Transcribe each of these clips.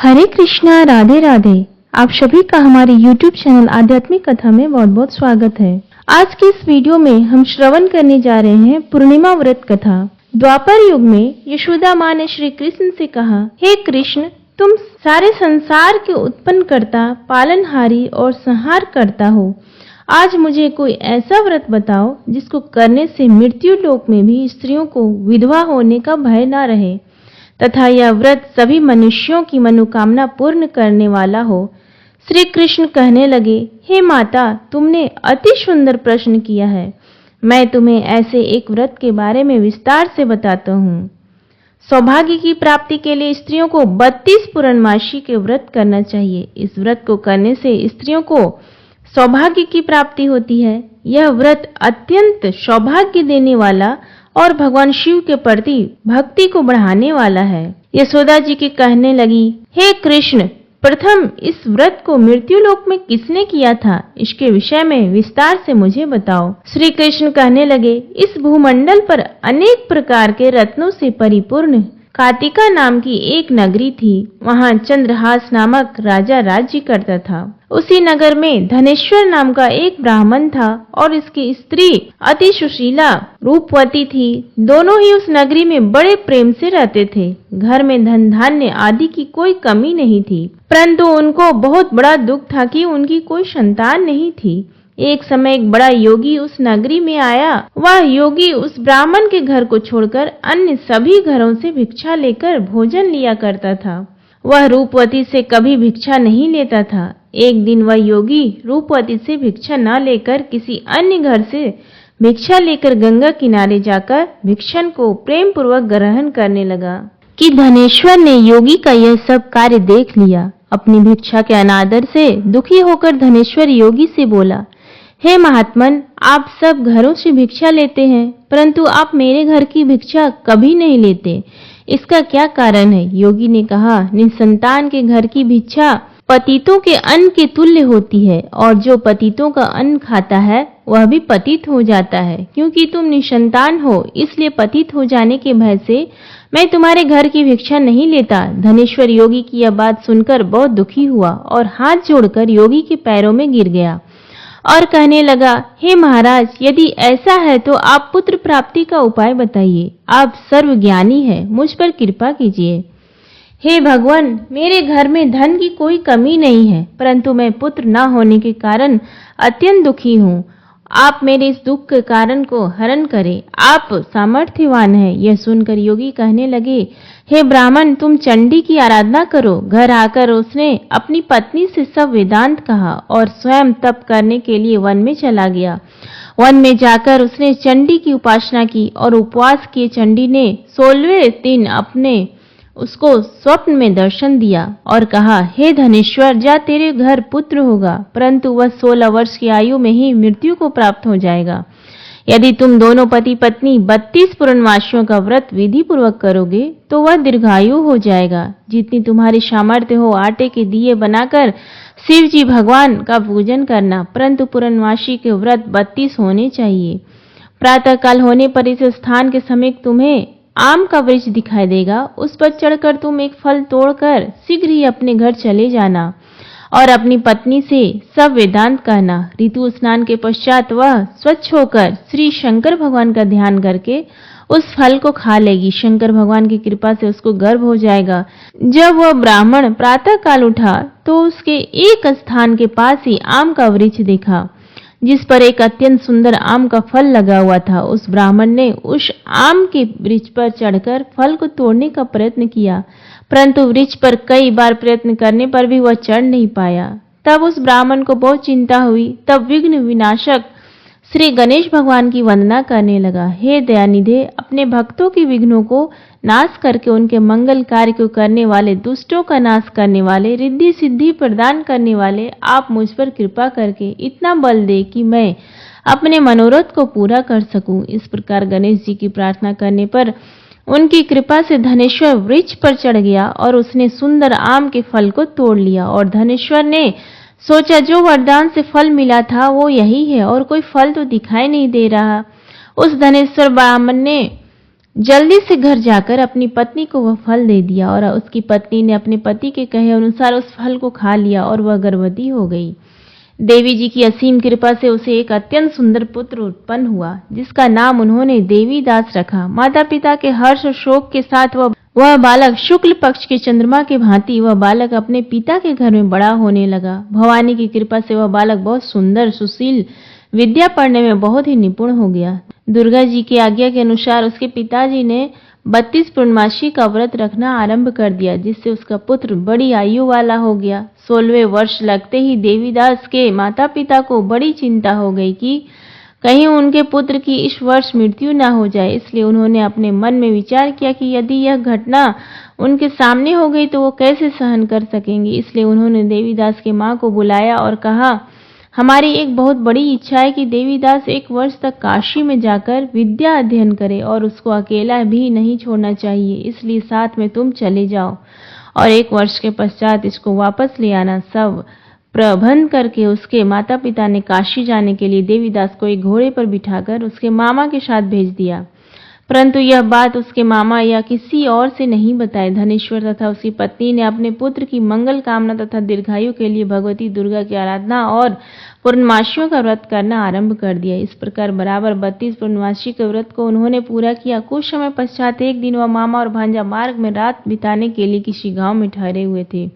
हरे कृष्णा, राधे राधे। आप सभी का हमारे YouTube चैनल आध्यात्मिक कथा में बहुत बहुत स्वागत है। आज की इस वीडियो में हम श्रवण करने जा रहे हैं पूर्णिमा व्रत कथा। द्वापर युग में यशोदा माँ ने श्री कृष्ण से कहा, हे कृष्ण, तुम सारे संसार के उत्पन्न करता, पालनहारी और संहार करता हो। आज मुझे कोई ऐसा व्रत बताओ जिसको करने से मृत्यु लोक में भी स्त्रियों को विधवा होने का भय न रहे तथा यह व्रत सभी मनुष्यों की मनोकामना पूर्ण करने वाला हो। श्री कृष्ण कहने लगे, हे माता, तुमने अति सुंदर प्रश्न किया है। मैं तुम्हें ऐसे एक व्रत के बारे में विस्तार से बताता हूँ। सौभाग्य की प्राप्ति के लिए स्त्रियों को 32 पूर्णमासी के व्रत करना चाहिए। इस व्रत को करने से स्त्रियों को सौभाग्य की प्राप्ति होती है। यह व्रत अत्यंत सौभाग्य देने वाला और भगवान शिव के प्रति भक्ति को बढ़ाने वाला है। यशोदा जी की कहने लगी, हे कृष्ण, प्रथम इस व्रत को मृत्यु लोक में किसने किया था, इसके विषय में विस्तार से मुझे बताओ। श्री कृष्ण कहने लगे, इस भूमंडल पर अनेक प्रकार के रत्नों से परिपूर्ण कार्तिका नाम की एक नगरी थी। वहां चंद्रहास नामक राजा राज्य करता था। उसी नगर में धनेश्वर नाम का एक ब्राह्मण था और इसकी स्त्री अति सुशीला रूपवती थी। दोनों ही उस नगरी में बड़े प्रेम से रहते थे। घर में धन धान्य आदि की कोई कमी नहीं थी, परंतु उनको बहुत बड़ा दुख था कि उनकी कोई संतान नहीं थी। एक समय एक बड़ा योगी उस नगरी में आया। वह योगी उस ब्राह्मण के घर को छोड़कर अन्य सभी घरों से भिक्षा लेकर भोजन लिया करता था। वह रूपवती से कभी भिक्षा नहीं लेता था। एक दिन वह योगी रूपवती से भिक्षा न लेकर किसी अन्य घर से भिक्षा लेकर गंगा किनारे जाकर भिक्षण को प्रेम पूर्वक ग्रहण करने लगा कि धनेश्वर ने योगी का यह सब कार्य देख लिया। अपनी भिक्षा के अनादर से दुखी होकर धनेश्वर योगी से बोला, हे महात्मन, आप सब घरों से भिक्षा लेते हैं, परंतु आप मेरे घर की भिक्षा कभी नहीं लेते। इसका क्या कारण है? योगी ने कहा, निसंतान के घर की भिक्षा पतितों के अन्न के तुल्य होती है और जो पतितों का अन्न खाता है वह भी पतित हो जाता है। क्योंकि तुम निसंतान हो, इसलिए पतित हो जाने के भय से मैं तुम्हारे घर की भिक्षा नहीं लेता। धनेश्वर योगी की यह बात सुनकर बहुत दुखी हुआ और हाथ जोड़कर योगी के पैरों में गिर गया और कहने लगा, हे महाराज, यदि ऐसा है तो आप पुत्र प्राप्ति का उपाय बताइए। आप सर्वज्ञानी हैं, मुझ पर कृपा कीजिए। हे भगवान, मेरे घर में धन की कोई कमी नहीं है, परंतु मैं पुत्र न होने के कारण अत्यंत दुखी हूँ। आप मेरे इस दुख के कारण को हरण करें। आप सामर्थ्यवान हैं। यह सुनकर योगी कहने लगे, हे ब्राह्मण, तुम चंडी की आराधना करो। घर आकर उसने अपनी पत्नी से सब वेदांत कहा और स्वयं तप करने के लिए वन में चला गया। वन में जाकर उसने चंडी की उपासना की और उपवास किए। चंडी ने 16वें दिन अपने उसको स्वप्न में दर्शन दिया और कहा, हे धनेश्वर, जा, तेरे घर पुत्र होगा, परंतु वह 16 वर्ष की आयु में ही मृत्यु को प्राप्त हो जाएगा। यदि तुम दोनों पति पत्नी 32 पूर्णमासियों का व्रत विधि पूर्वक करोगे तो वह दीर्घायु हो जाएगा। जितनी तुम्हारी सामर्थ्य हो आटे के दिए बनाकर शिव जी भगवान का पूजन करना, परंतु पूर्णमासी के व्रत 32 होने चाहिए। प्रातः काल होने पर इस स्थान के समीप तुम्हें आम का वृक्ष दिखाई देगा। उस पर चढ़कर तुम एक फल तोड़कर शीघ्र ही अपने घर चले जाना और अपनी पत्नी से सब वेदांत कहना। ऋतु स्नान के पश्चात वह स्वच्छ होकर श्री शंकर भगवान का ध्यान करके उस फल को खा लेगी। शंकर भगवान की कृपा से उसको गर्भ हो जाएगा। जब वह ब्राह्मण प्रातः काल उठा तो उसके एक स्थान के पास ही आम का वृक्ष देखा जिस पर एक अत्यंत सुंदर आम का फल लगा हुआ था। उस ब्राह्मण ने उस आम के वृक्ष पर चढ़कर फल को तोड़ने का प्रयत्न किया, परंतु वृक्ष पर कई बार प्रयत्न करने पर भी वह चढ़ नहीं पाया। तब उस ब्राह्मण को बहुत चिंता हुई। तब विघ्न विनाशक श्री गणेश भगवान की वंदना करने लगा। हे दयानिधे, अपने भक्तों के विघ्नों को नाश करके उनके मंगल कार्य को करने वाले, दुष्टों का नाश करने वाले, रिद्धि सिद्धि प्रदान करने वाले, आप मुझ पर कृपा करके इतना बल दे कि मैं अपने मनोरथ को पूरा कर सकूं। इस प्रकार गणेश जी की प्रार्थना करने पर उनकी कृपा से धनेश्वर वृक्ष पर चढ़ गया और उसने सुंदर आम के फल को तोड़ लिया। और धनेश्वर ने सोचा, जो वरदान से फल मिला था वो यही है और कोई फल तो दिखाई नहीं दे रहा। उस धनेश्वर ब्राह्मण ने जल्दी से घर जाकर अपनी पत्नी को वह फल दे दिया और उसकी पत्नी ने अपने पति के कहे अनुसार उस फल को खा लिया और वह गर्भवती हो गई। देवी जी की असीम कृपा से उसे एक अत्यंत सुंदर पुत्र उत्पन्न हुआ, जिसका नाम उन्होंने देवीदास रखा। माता पिता के हर्ष और शोक के साथ वह बालक शुक्ल पक्ष के चंद्रमा के भांति वह बालक अपने पिता के घर में बड़ा होने लगा। भवानी की कृपा से वह बालक बहुत सुंदर, सुशील, विद्या पढ़ने में बहुत ही निपुण हो गया। दुर्गा जी की आज्ञा के अनुसार उसके पिताजी ने 32 पूर्णमासी का व्रत रखना आरंभ कर दिया, जिससे उसका पुत्र बड़ी आयु वाला हो गया। 16वें वर्ष लगते ही देवीदास के माता पिता को बड़ी चिंता हो गई कि कहीं उनके पुत्र की इस वर्ष मृत्यु न हो जाए। इसलिए उन्होंने अपने मन में विचार किया कि यदि यह घटना उनके सामने हो गई तो वो कैसे सहन कर सकेंगे। इसलिए उन्होंने देवीदास की माँ को बुलाया और कहा, हमारी एक बहुत बड़ी इच्छा है कि देवीदास 1 वर्ष तक काशी में जाकर विद्या अध्ययन करे और उसको अकेला भी नहीं छोड़ना चाहिए, इसलिए साथ में तुम चले जाओ और 1 वर्ष के पश्चात इसको वापस ले आना। सब प्रबंध करके उसके माता पिता ने काशी जाने के लिए देवीदास को एक घोड़े पर बिठाकर उसके मामा के साथ भेज दिया, परंतु यह बात उसके मामा या किसी और से नहीं बताए। धनेश्वर तथा उसकी पत्नी ने अपने पुत्र की मंगल कामना तथा दीर्घायु के लिए भगवती दुर्गा की आराधना और पूर्णमासियों का व्रत करना आरंभ कर दिया। इस प्रकार बराबर 32 पूर्णमासी के व्रत को उन्होंने पूरा किया। कुछ समय पश्चात एक दिन वह मामा और भांजा मार्ग में रात बिताने के लिए किसी गांव में ठहरे हुए थे।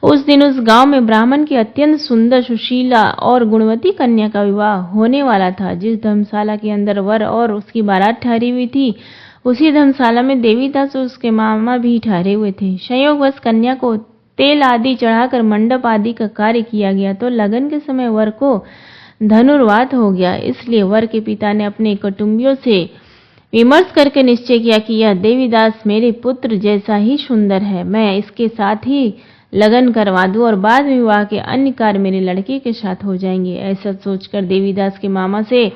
उस दिन उस गांव में ब्राह्मण की अत्यंत सुंदर, सुशीला और गुणवती कन्या का विवाह होने वाला था। जिस धर्मशाला के अंदर वर और उसकी बारात ठहरी हुई थी, उसी धर्मशाला में देवीदास और उसके मामा भी ठहरे हुए थे। संयोगवश कन्या को तेल आदि चढ़ाकर मंडप आदि का कार्य किया गया तो लगन के समय वर को धनुर्वात हो गया। इसलिए वर के पिता ने अपने कुटुंबियों से विमर्श करके निश्चय किया कि यह देवीदास मेरे पुत्र जैसा ही सुंदर है, मैं इसके साथ ही लगन करवा दूं और बाद में विवाह के अन्य कार्य मेरे लड़के के साथ हो जाएंगे। ऐसा सोचकर देवीदास के मामा से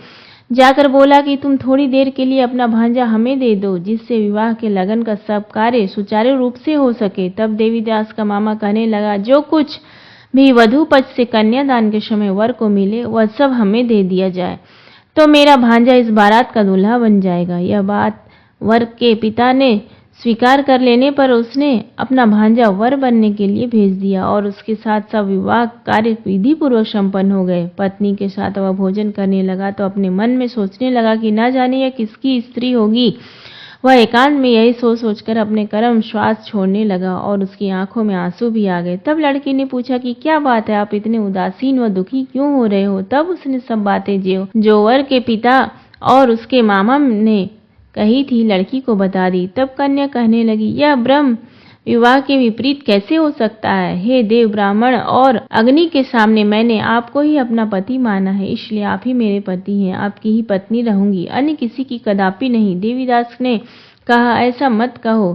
जाकर बोला कि तुम थोड़ी देर के लिए अपना भांजा हमें दे दो, जिससे विवाह के लगन का सब कार्य सुचारू रूप से हो सके। तब देवीदास का मामा कहने लगा, जो कुछ भी वधू पक्ष से कन्यादान के समय वर को मिले वह सब हमें दे दिया जाए, तो मेरा भांजा इस बारात का दूल्हा बन जाएगा। यह बात वर के पिता ने स्वीकार कर लेने पर उसने अपना भांजा वर बनने के लिए भेज दिया और उसके साथ सब विवाह कार्य विधि पूर्वक संपन्न हो गए। पत्नी के साथ वह भोजन करने लगा तो अपने मन में सोचने लगा कि न जाने यह किसकी स्त्री होगी। वह एकांत में यही सोच सोचकर अपने कर्म श्वास छोड़ने लगा और उसकी आंखों में आंसू भी आ गए। तब लड़की ने पूछा कि क्या बात है, आप इतने उदासीन व दुखी क्यों हो रहे हो। तब उसने सब बातें जो वर के पिता और उसके मामा ने कही थी लड़की को बता दी। तब कन्या कहने लगी, यह ब्रह्म विवाह के विपरीत कैसे हो सकता है। हे देव, ब्राह्मण और अग्नि के सामने मैंने आपको ही अपना पति माना है, इसलिए आप ही मेरे पति हैं, आपकी ही पत्नी रहूंगी, अन्य किसी की कदापि नहीं। देवीदास ने कहा, ऐसा मत कहो,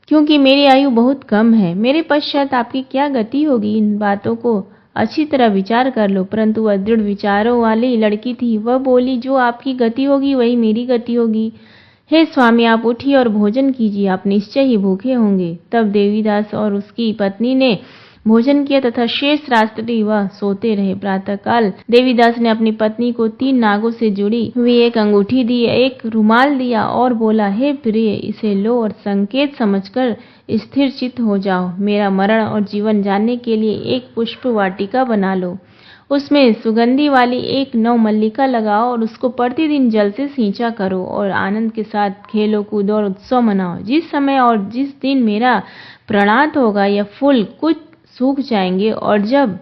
क्योंकि मेरी आयु बहुत कम है, मेरे पश्चात आपकी क्या गति होगी। इन बातों को अच्छी तरह विचार कर लो। परंतु वह दृढ़ विचारों वाली लड़की थी। वह बोली, जो आपकी गति होगी वही मेरी गति होगी। हे स्वामी, आप उठिए और भोजन कीजिए, आप निश्चय ही भूखे होंगे। तब देवीदास और उसकी पत्नी ने भोजन किया तथा शेष रात्रि वह सोते रहे। प्रातःकाल देवीदास ने अपनी पत्नी को 3 नागों से जुड़ी हुई एक अंगूठी दी, एक रुमाल दिया और बोला, हे प्रिय, इसे लो और संकेत समझकर स्थिर चित्त हो जाओ। मेरा मरण और जीवन जानने के लिए एक पुष्प वाटिका बना लो, उसमें सुगंधी वाली एक नवमल्लिका लगाओ और उसको प्रतिदिन जल से सींचा करो और आनंद के साथ खेलो कूदो और उत्सव मनाओ। जिस समय और जिस दिन मेरा प्रणात होगा यह फूल कुछ सूख जाएंगे और जब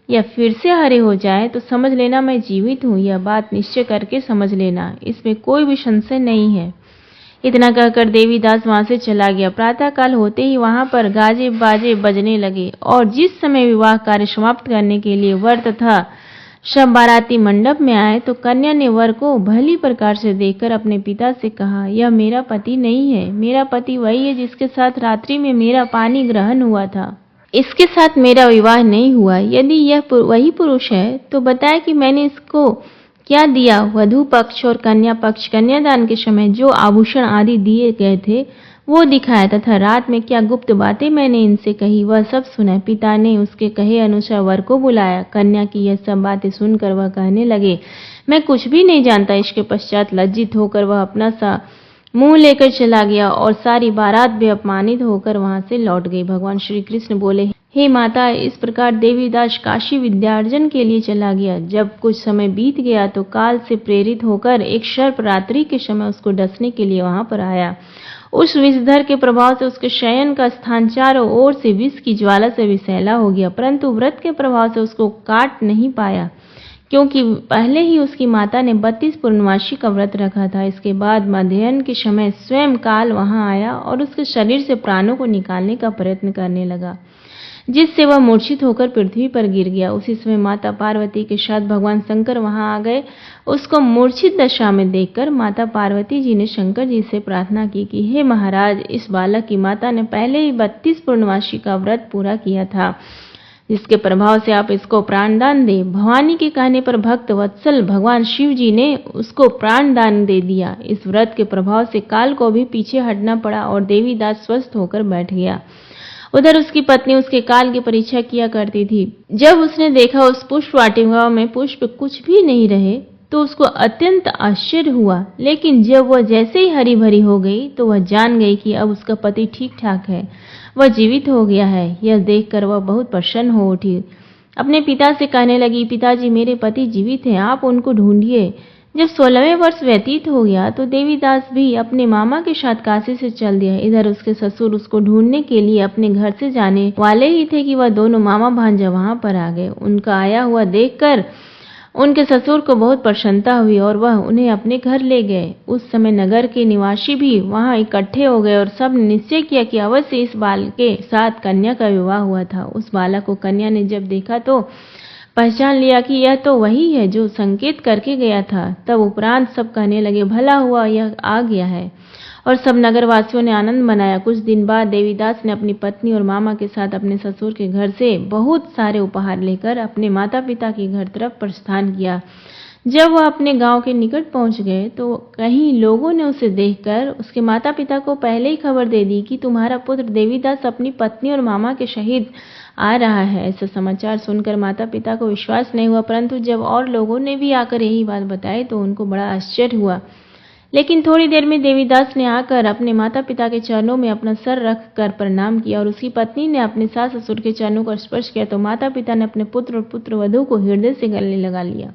यह फिर से हरे हो जाए तो समझ लेना मैं जीवित हूँ। यह बात निश्चय करके समझ लेना, इसमें कोई भी संशय नहीं है। इतना कहकर देवीदास वहां से चला गया। प्रातःकाल होते ही वहां पर गाजे बाजे बजने लगे और जिस समय विवाह कार्य समाप्त करने के लिए वर तथा सब बाराती मंडप में आए तो कन्या ने वर को भली प्रकार से देखकर अपने पिता से कहा, यह मेरा पति नहीं है, मेरा पति वही है जिसके साथ रात्रि में मेरा पानी ग्रहण हुआ था, इसके साथ मेरा विवाह नहीं हुआ। यदि यह वही पुरुष है तो बताए कि मैंने इसको क्या दिया। वधू पक्ष और कन्या पक्ष कन्यादान के समय जो आभूषण आदि दिए गए थे वो दिखाया तथा रात में क्या गुप्त बातें मैंने इनसे कही वह सब सुना। पिता ने उसके कहे अनुसार वर को बुलाया। कन्या की यह सब बातें सुनकर वह कहने लगे, मैं कुछ भी नहीं जानता। इसके पश्चात लज्जित होकर वह अपना सा मुंह लेकर चला गया और सारी बारात भी अपमानित होकर वहां से लौट गई। भगवान श्री कृष्ण बोले, हे माता, इस प्रकार देवीदास काशी विद्यार्जन के लिए चला गया। जब कुछ समय बीत गया तो काल से प्रेरित होकर एक सर्प रात्रि के समय उसको डसने के लिए वहां पर आया। उस विषधर के प्रभाव से उसके शयन का स्थान चारों ओर से विष की ज्वाला से विषैला हो गया, परंतु व्रत के प्रभाव से उसको काट नहीं पाया, क्योंकि पहले ही उसकी माता ने 32 पूर्णमासी का व्रत रखा था। इसके बाद मध्याह्न के समय स्वयं काल वहां आया और उसके शरीर से प्राणों को निकालने का प्रयत्न करने लगा, जिससे वह मूर्छित होकर पृथ्वी पर गिर गया। उसी समय माता पार्वती के साथ भगवान शंकर वहां आ गए। उसको मूर्छित दशा में देखकर माता पार्वती जी ने शंकर जी से प्रार्थना की कि हे महाराज, इस बालक की माता ने पहले ही 32 पूर्णमासी का व्रत पूरा किया था, जिसके प्रभाव से आप इसको प्राणदान दे। भवानी के कहने पर भक्त वत्सल भगवान शिव जी ने उसको प्राणदान दे दिया। इस व्रत के प्रभाव से काल को भी पीछे हटना पड़ा और देवीदास स्वस्थ होकर बैठ गया। उधर उसकी पत्नी उसके काल की परीक्षा किया करती थी। जब उसने देखा उस पुष्प वाटिका में पुष्प कुछ भी नहीं रहे तो उसको अत्यंत आश्चर्य हुआ, लेकिन जब वह जैसे ही हरी भरी हो गई तो वह जान गई कि अब उसका पति ठीक ठाक है, वह जीवित हो गया है। यह देखकर वह बहुत प्रसन्न हो उठी। अपने पिता से कहने लगी, पिताजी, मेरे पति जीवित हैं, आप उनको ढूंढिए। जब 16वें वर्ष व्यतीत हो गया तो देवीदास भी अपने मामा के साथ काशी से चल दिया। इधर उसके ससुर उसको ढूंढने के लिए अपने घर से जाने वाले ही थे कि वह दोनों मामा भांजा वहां पर आ गए। उनका आया हुआ देखकर उनके ससुर को बहुत प्रसन्नता हुई और वह उन्हें अपने घर ले गए। उस समय नगर के निवासी भी वहां इकट्ठे हो गए और सब ने निश्चय किया कि अवश्य इस बालक के साथ कन्या का विवाह हुआ था। उस बालक को कन्या ने जब देखा तो पहचान लिया कि यह तो वही है जो संकेत करके गया था। तब उपरांत सब कहने लगे, भला हुआ यह आ गया है, और सब नगरवासियों ने आनंद मनाया। कुछ दिन बाद देवीदास ने अपनी पत्नी और मामा के साथ अपने ससुर के घर से बहुत सारे उपहार लेकर अपने माता पिता के घर तरफ प्रस्थान किया। जब वह अपने गांव के निकट पहुंच गए तो कहीं लोगों ने उसे देखकर उसके माता पिता को पहले ही खबर दे दी कि तुम्हारा पुत्र देवीदास अपनी पत्नी और मामा के सहित आ रहा है। ऐसा समाचार सुनकर माता पिता को विश्वास नहीं हुआ, परंतु जब और लोगों ने भी आकर यही बात बताई तो उनको बड़ा आश्चर्य हुआ। लेकिन थोड़ी देर में देवीदास ने आकर अपने माता पिता के चरणों में अपना सर रख कर प्रणाम किया और उसकी पत्नी ने अपने सास ससुर के चरणों को स्पर्श किया तो माता पिता ने अपने पुत्र और पुत्रवधू को हृदय से गले लगा लिया।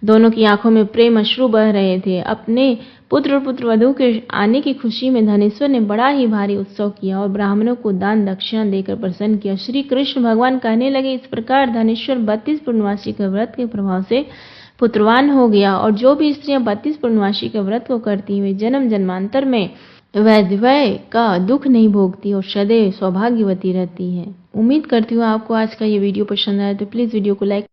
दोनों की आंखों में प्रेम अश्रु बह रहे थे। अपने पुत्र और पुत्रवधू के आने की खुशी में धनेश्वर ने बड़ा ही भारी उत्सव किया और ब्राह्मणों को दान दक्षिणा देकर प्रसन्न किया। श्री कृष्ण भगवान कहने लगे, इस प्रकार धनेश्वर 32 पूर्णमासी के व्रत के प्रभाव से पुत्रवान हो गया, और जो भी स्त्रियां 32 पूर्णमासी के व्रत को करती वे जन्म जन्मांतर में वैधव्य का दुख नहीं भोगती और सदैव सौभाग्यवती रहती है। उम्मीद करती हूँ आपको आज का ये वीडियो पसंद आया, तो प्लीज वीडियो को लाइक